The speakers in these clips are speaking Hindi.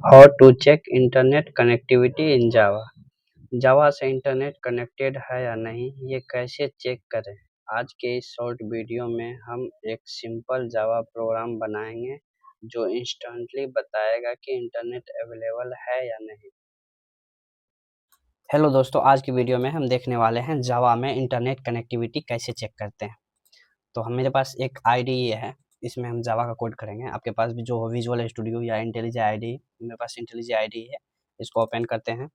How to check internet connectivity in Java. Java से इंटरनेट कनेक्टेड है या नहीं, ये कैसे चेक करें। आज के इस शॉर्ट वीडियो में हम एक सिंपल जावा प्रोग्राम बनाएंगे जो इंस्टेंटली बताएगा कि इंटरनेट अवेलेबल है या नहीं। हेलो दोस्तों, आज की वीडियो में हम देखने वाले हैं जावा में इंटरनेट कनेक्टिविटी कैसे चेक करते हैं। तो हम मेरे पास एक आईडी है, इसमें हम जावा का कोड करेंगे। आपके पास भी जो विजुअल स्टूडियो या इंटेलिजे आईडी, मेरे पास इंटेलिजे आईडी है, इसको ओपन करते हैं।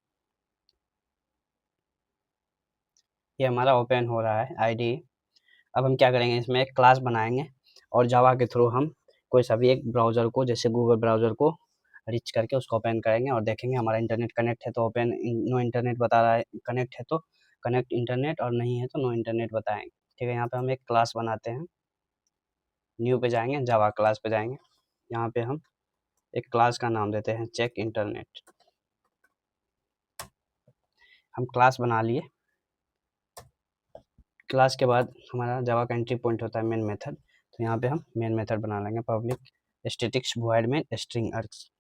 ये हमारा ओपन हो रहा है आईडी। अब हम क्या करेंगे, इसमें एक क्लास बनाएंगे और जावा के थ्रू हम कोई सा भी एक ब्राउज़र को, जैसे गूगल ब्राउज़र को रिच करके उसको ओपन करेंगे और देखेंगे हमारा इंटरनेट कनेक्ट है तो ओपन, नो इंटरनेट बता रहा है, कनेक्ट है तो कनेक्ट इंटरनेट और नहीं है तो नो इंटरनेट बताएंगे। ठीक है, यहाँ पे हम एक क्लास बनाते हैं, न्यू पे जाएंगे, जावा क्लास पे जाएंगे। यहाँ पे हम एक क्लास का नाम देते हैं चेक इंटरनेट। हम क्लास बना लिए। क्लास के बाद हमारा जावा का एंट्री पॉइंट होता है मेन मेथड, तो यहाँ पे हम मेन मेथड बना लेंगे, public statics void main string args.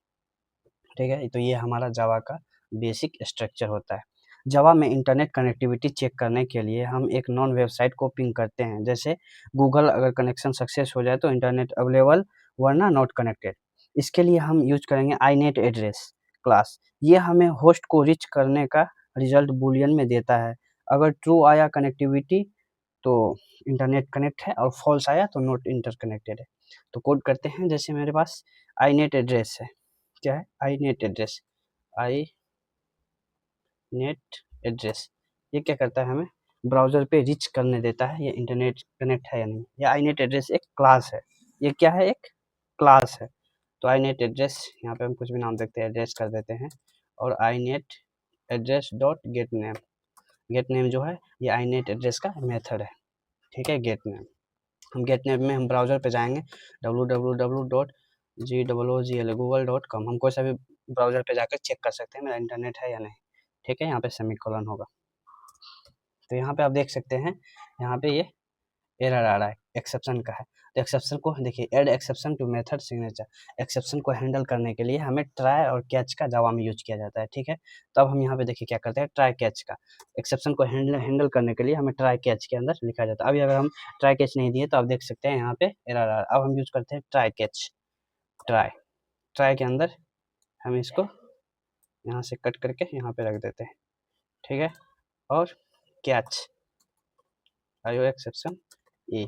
ठीक है, तो ये हमारा जावा का बेसिक स्ट्रक्चर होता है। जावा में इंटरनेट कनेक्टिविटी चेक करने के लिए हम एक नॉन वेबसाइट को पिंग करते हैं, जैसे गूगल, अगर कनेक्शन सक्सेस हो जाए तो इंटरनेट अवेलेबल वरना नॉट कनेक्टेड। इसके लिए हम यूज करेंगे आईनेट एड्रेस क्लास। ये हमें होस्ट को रीच करने का रिजल्ट बूलियन में देता है। अगर ट्रू आया कनेक्टिविटी तो इंटरनेट कनेक्ट है, और फॉल्स आया तो नॉट इंटरकनेक्टेड है। तो कोड करते हैं, जैसे मेरे पास आईनेट एड्रेस है। क्या है? आई नेट एड्रेस। आई नेट एड्रेस ये क्या करता है, हमें ब्राउज़र पे रीच करने देता है ये इंटरनेट कनेक्ट है या नहीं। ये आई नेट एड्रेस एक क्लास है। ये क्या है? एक क्लास है। तो आई नेट एड्रेस, यहाँ पे हम कुछ भी नाम देखते हैं, एड्रेस कर देते हैं, और I net address dot get name. Get name जो है ये आई नेट एड्रेस का मेथड है। ठीक है, गेट नेम। हम गेट नेम में हम ब्राउज़र पे जाएंगे, www.google.com। हम कोई सा भी ब्राउज़र पे जाकर चेक कर सकते हैं मेरा इंटरनेट है या नहीं। ठीक है, यहाँ पे सेमीकोलन होगा। तो यहाँ पे आप देख सकते हैं, यहाँ पे ये एरर आ रहा है, एक्सेप्शन का है। तो एक्सेप्शन को देखिए, add exception to method signature. Exception को हैंडल करने के लिए हमें ट्राई और कैच का जावा में यूज किया जाता है। ठीक है, तो अब हम यहाँ पे देखिए क्या करते हैं, ट्राई कैच का। एक्सेप्शन को हैंडल करने के लिए हमें ट्राई कैच के अंदर लिखा जाता है। अभी अगर हम ट्राई कैच नहीं दिए तो आप देख सकते हैं यहाँ पे एरर आ रहा है। अब हम यूज करते हैं ट्राई कैच। ट्राई ट्राई के अंदर हम इसको यहाँ से कट करके यहाँ पे रख देते हैं। ठीक है, और कैच आयो एक्सेप्शन ई।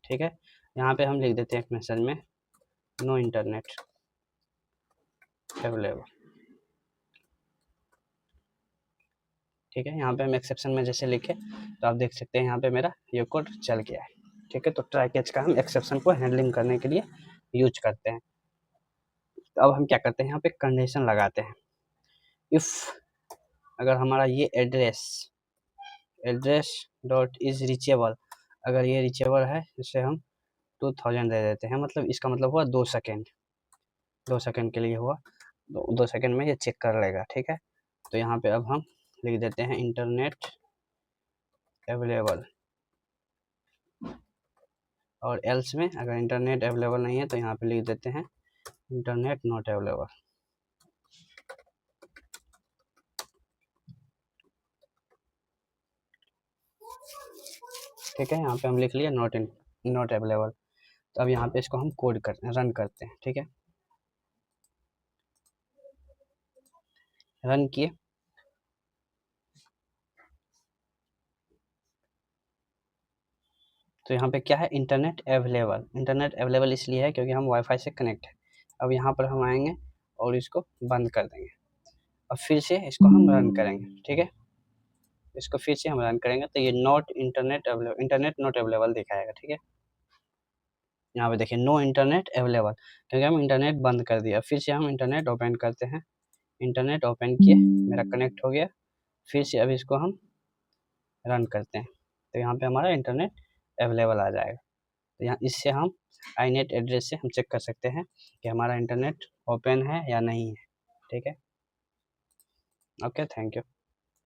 ठीक है, यहाँ पे हम लिख देते हैं एक मैसेज में, नो इंटरनेट अवेलेबल। ठीक है, यहाँ पे हम एक्सेप्शन में जैसे लिखे तो आप देख सकते हैं यहाँ पे मेरा ये कोड चल गया है। ठीक है, तो ट्राई कैच का हम एक्सेप्शन को हैंडलिंग करने के लिए यूज करते हैं। तो अब हम क्या करते हैं, यहाँ पे कंडीशन लगाते हैं। इफ अगर हमारा ये एड्रेस डॉट इज रीचेबल, अगर ये रीचेबल है, इसे हम 2000 दे देते हैं। मतलब इसका मतलब हुआ 2 सेकेंड, 2 सेकेंड के लिए हुआ, 2 सेकेंड में ये चेक कर लेगा। ठीक है, तो यहाँ पे अब हम लिख देते हैं इंटरनेट अवेलेबल, और एल्स में अगर इंटरनेट अवेलेबल नहीं है तो यहाँ पे लिख देते हैं इंटरनेट नॉट अवेलेबल। ठीक है, यहाँ पे हम लिख लिया नॉट अवेलेबल। तो अब यहाँ पे इसको हम कोड रन करते हैं। ठीक है, रन किए। तो यहाँ पे क्या है, इंटरनेट अवेलेबल। इंटरनेट अवेलेबल इसलिए है क्योंकि हम वाईफाई से कनेक्ट है। अब यहाँ पर हम आएंगे और इसको बंद कर देंगे, और फिर से इसको हम रन करेंगे। ठीक है, इसको फिर से हम रन करेंगे तो ये इंटरनेट नॉट अवेलेबल दिखाएगा। ठीक है, यहाँ पे देखिए नो इंटरनेट अवेलेबल, क्योंकि हम इंटरनेट बंद कर दिया। फिर से हम इंटरनेट ओपन करते हैं, इंटरनेट ओपन किए, मेरा कनेक्ट हो गया। फिर से अब इसको हम रन करते हैं तो यहाँ पे हमारा इंटरनेट अवेलेबल आ जाएगा। तो यहाँ इससे हम आईनेट एड्रेस से हम चेक कर सकते हैं कि हमारा इंटरनेट ओपन है या नहीं है। ठीक है, ओके, थैंक यू।